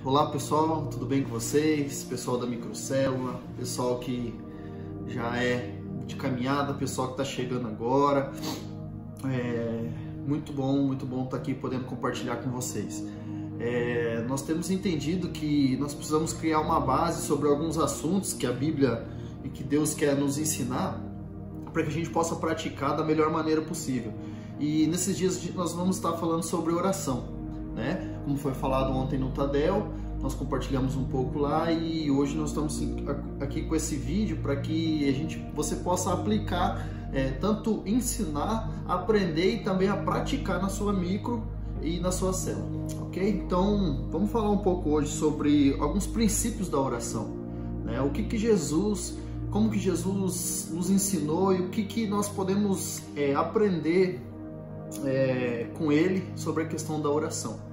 Olá pessoal, tudo bem com vocês? Pessoal da microcélula, pessoal que já é de caminhada, pessoal que está chegando agora. Muito bom estar aqui podendo compartilhar com vocês. Nós temos entendido que nós precisamos criar uma base sobre alguns assuntos que a Bíblia e que Deus quer nos ensinar para que a gente possa praticar da melhor maneira possível. E nesses dias nós vamos estar falando sobre oração. Como foi falado ontem no Tadel, nós compartilhamos um pouco lá e hoje nós estamos aqui com esse vídeo para que você possa aplicar, tanto ensinar, aprender e também a praticar na sua micro e na sua célula, ok? Então vamos falar um pouco hoje sobre alguns princípios da oração, o que Jesus, como que Jesus nos ensinou e o que nós podemos aprender com ele sobre a questão da oração.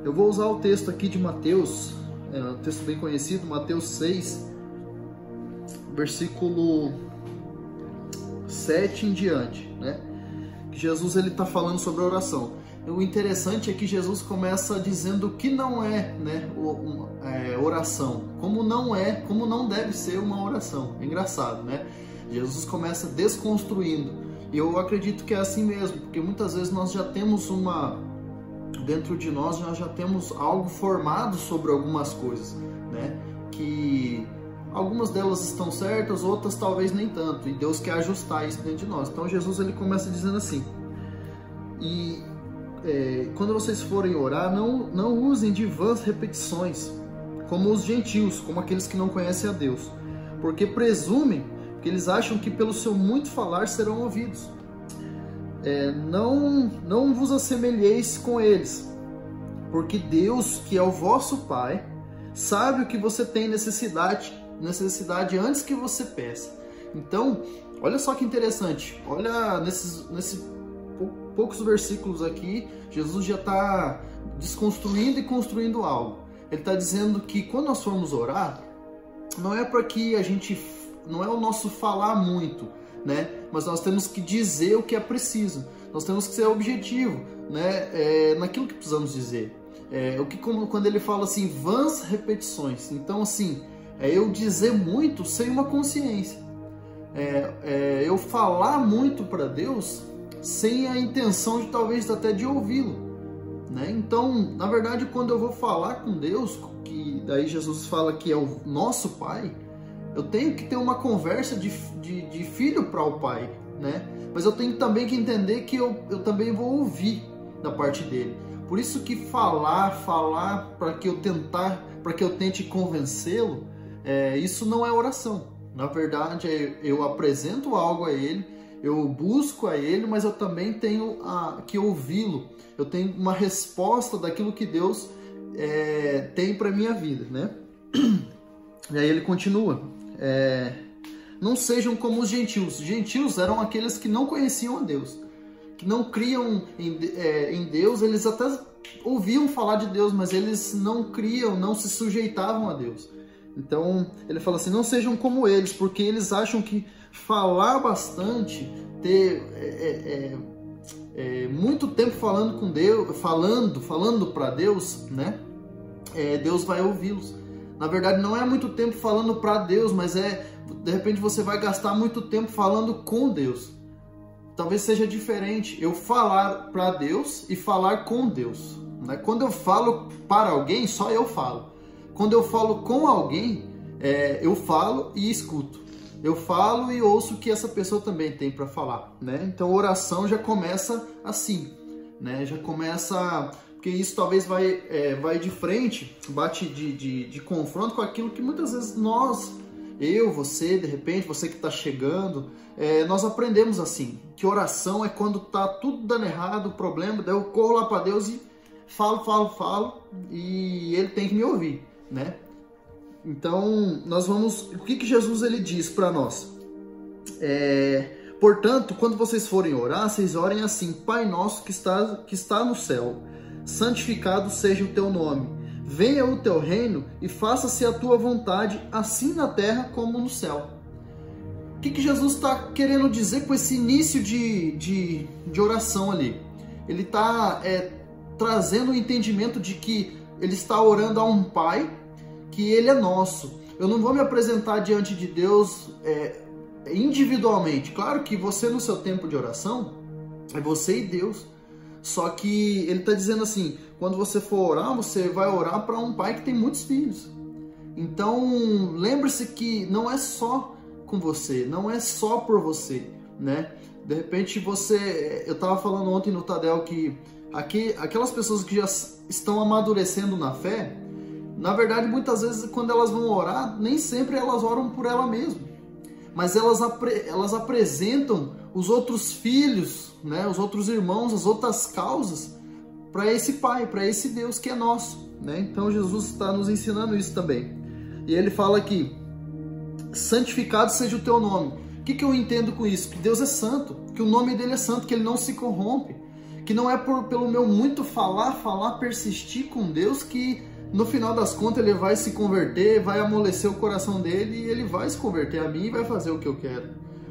Eu vou usar o texto aqui de Mateus, um texto bem conhecido, Mateus 6, versículo 7 em diante, que Jesus está falando sobre a oração. O interessante é que Jesus começa dizendo que não é, oração, como não deve ser uma oração. É engraçado, Jesus começa desconstruindo, e eu acredito que é assim mesmo, porque muitas vezes nós já temos dentro de nós já temos algo formado sobre algumas coisas, que algumas delas estão certas, outras talvez nem tanto, e Deus quer ajustar isso dentro de nós. Então Jesus ele começa dizendo assim: quando vocês forem orar, não usem de vãs repetições, como os gentios, como aqueles que não conhecem a Deus, porque presumem, porque eles acham que pelo seu muito falar serão ouvidos. Não vos assemelheis com eles, porque Deus, que é o vosso Pai, sabe o que você tem necessidade antes que você peça. Então, olha só que interessante, olha nesses poucos versículos aqui, Jesus já está desconstruindo e construindo algo. Ele está dizendo que quando nós formos orar, não é para que não é o nosso falar muito, mas nós temos que dizer o que é preciso, nós temos que ser objetivo, naquilo que precisamos dizer. Quando ele fala assim, vãs repetições, então assim, eu dizer muito sem uma consciência, eu falar muito para Deus sem a intenção de talvez até de ouvi-lo, Então, na verdade, quando eu vou falar com Deus, que daí Jesus fala que é o nosso Pai, eu tenho que ter uma conversa de filho para o Pai, Mas eu tenho também que entender que eu também vou ouvir da parte dele. Por isso que falar para que eu tente convencê-lo, isso não é oração. Na verdade, eu apresento algo a ele, eu busco a ele, mas eu também tenho que ouvi-lo. Eu tenho uma resposta daquilo que Deus tem para minha vida, E aí ele continua. Não sejam como os gentios. Os gentios eram aqueles que não conheciam a Deus, que não criam em Deus. Eles até ouviam falar de Deus, mas eles não criam, não se sujeitavam a Deus. Então ele fala assim: não sejam como eles, porque eles acham que falar bastante, ter muito tempo falando com Deus, falando para Deus, Deus vai ouvi-los. Na verdade, não é muito tempo falando para Deus, mas de repente você vai gastar muito tempo falando com Deus. Talvez seja diferente eu falar para Deus e falar com Deus. Quando eu falo para alguém, só eu falo. Quando eu falo com alguém, eu falo e escuto. Eu falo e ouço o que essa pessoa também tem para falar. Então, a oração já começa assim, já começa... Porque isso talvez vai de frente, bate de confronto com aquilo que muitas vezes você, de repente, você que está chegando, nós aprendemos assim, que oração é quando está tudo dando errado, o problema, daí eu corro lá para Deus e falo, e Ele tem que me ouvir, Então, o que Jesus ele diz para nós? Portanto, quando vocês forem orar, vocês orem assim: Pai nosso que está no céu, santificado seja o teu nome, venha o teu reino e faça-se a tua vontade, assim na terra como no céu. O que Jesus está querendo dizer com esse início de oração ali? Ele está trazendo o entendimento de que ele está orando a um Pai que ele é nosso. Eu não vou me apresentar diante de Deus individualmente. Claro que você no seu tempo de oração é você e Deus. Só que ele está dizendo assim, quando você for orar, você vai orar para um pai que tem muitos filhos. Então, lembre-se que não é só com você, não é só por você, né? De repente eu estava falando ontem no Tadel que aquelas pessoas que já estão amadurecendo na fé, na verdade, muitas vezes quando elas vão orar, nem sempre elas oram por ela mesma. Mas elas apresentam os outros filhos, né, os outros irmãos, as outras causas para esse Pai, para esse Deus que é nosso, né? Então Jesus está nos ensinando isso também. E ele fala aqui, santificado seja o teu nome. O que eu entendo com isso? Que Deus é santo, que o nome dele é santo, que ele não se corrompe, que não é pelo meu muito falar, persistir com Deus, que no final das contas ele vai se converter, vai amolecer o coração dele e ele vai se converter a mim e vai fazer o que eu quero.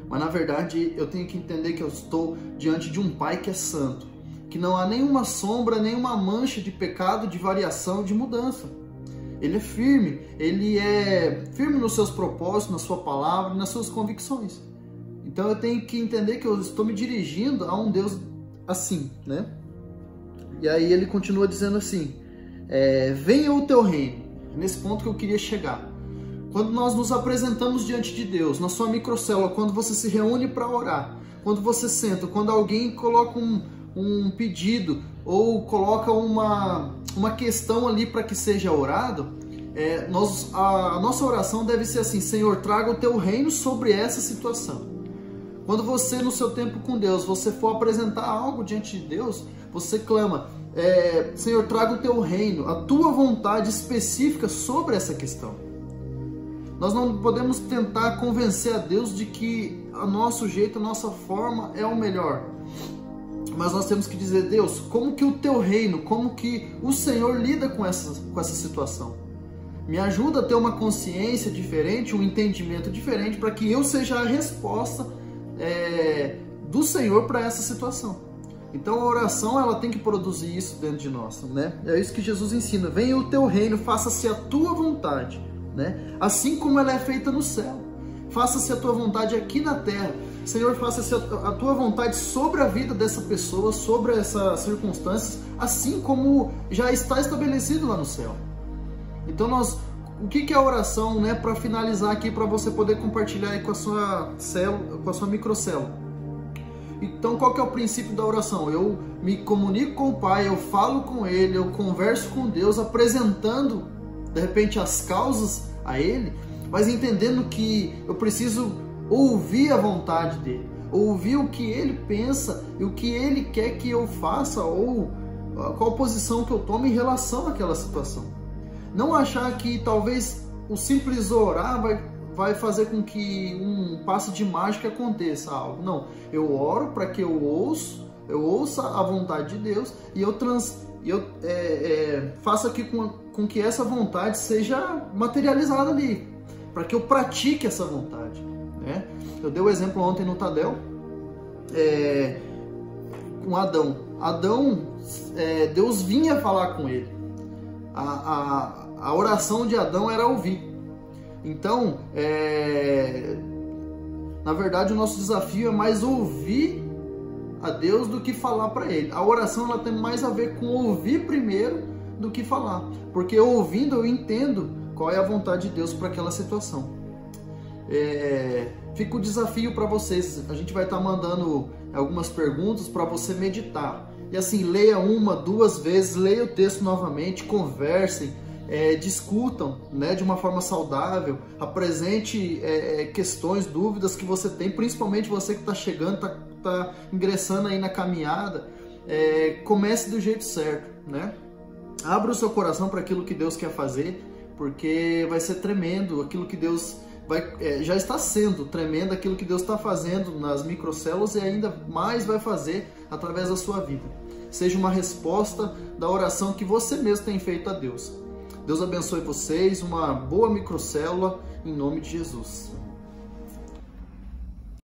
Mas na verdade eu tenho que entender que eu estou diante de um Pai que é santo, que não há nenhuma sombra, nenhuma mancha de pecado, de variação, de mudança. Ele é firme nos seus propósitos, na sua palavra, nas suas convicções. Então eu tenho que entender que eu estou me dirigindo a um Deus assim, né? E aí ele continua dizendo assim, venha o teu reino. Nesse ponto que eu queria chegar. Quando nós nos apresentamos diante de Deus, na sua microcélula, quando você se reúne para orar, quando você senta, quando alguém coloca um pedido ou coloca uma questão ali para que seja orado, a nossa oração deve ser assim, Senhor, traga o teu reino sobre essa situação. Quando você, no seu tempo com Deus, você for apresentar algo diante de Deus, você clama, Senhor, traga o teu reino, a tua vontade específica sobre essa questão. Nós não podemos tentar convencer a Deus de que o nosso jeito, a nossa forma é o melhor. Mas nós temos que dizer, Deus, como que o teu reino, como que o Senhor lida com essa situação? Me ajuda a ter uma consciência diferente, um entendimento diferente, para que eu seja a resposta do Senhor para essa situação. Então a oração, ela tem que produzir isso dentro de nós, né? É isso que Jesus ensina. Venha o teu reino, faça-se a tua vontade, né? Assim como ela é feita no céu. Faça-se a tua vontade aqui na terra. Senhor, faça-se a tua vontade sobre a vida dessa pessoa, sobre essas circunstâncias, assim como já está estabelecido lá no céu. Então o que é a oração, né? Para finalizar aqui, para você poder compartilhar aí com a sua célula, com a sua microcélula. Então, qual que é o princípio da oração? Eu me comunico com o Pai, eu falo com Ele, eu converso com Deus, apresentando, de repente, as causas a Ele, mas entendendo que eu preciso ouvir a vontade dEle, ouvir o que Ele pensa e o que Ele quer que eu faça, ou qual posição que eu tomo em relação àquela situação. Não achar que talvez o simples orar vai fazer com que um passe de mágica aconteça algo. Não, eu oro para que eu ouça a vontade de Deus e eu faça aqui com que essa vontade seja materializada ali, para que eu pratique essa vontade, né? Eu dei o exemplo ontem no Tadel, com Adão. Deus vinha falar com ele. A oração de Adão era ouvir. Então, na verdade, o nosso desafio é mais ouvir a Deus do que falar para Ele. A oração, ela tem mais a ver com ouvir primeiro do que falar, porque ouvindo eu entendo qual é a vontade de Deus para aquela situação. Fica o desafio para vocês. A gente vai estar mandando algumas perguntas para você meditar. E assim, leia 1, 2 vezes, leia o texto novamente, conversem, discutam, né, de uma forma saudável, apresente questões, dúvidas que você tem, principalmente você que está chegando, está ingressando aí na caminhada. Comece do jeito certo, né? Abra o seu coração para aquilo que Deus quer fazer, porque vai ser tremendo aquilo que Deus já está sendo tremendo, aquilo que Deus está fazendo nas microcélulas e ainda mais vai fazer através da sua vida. Seja uma resposta da oração que você mesmo tem feito a Deus. Deus abençoe vocês, uma boa microcélula, em nome de Jesus.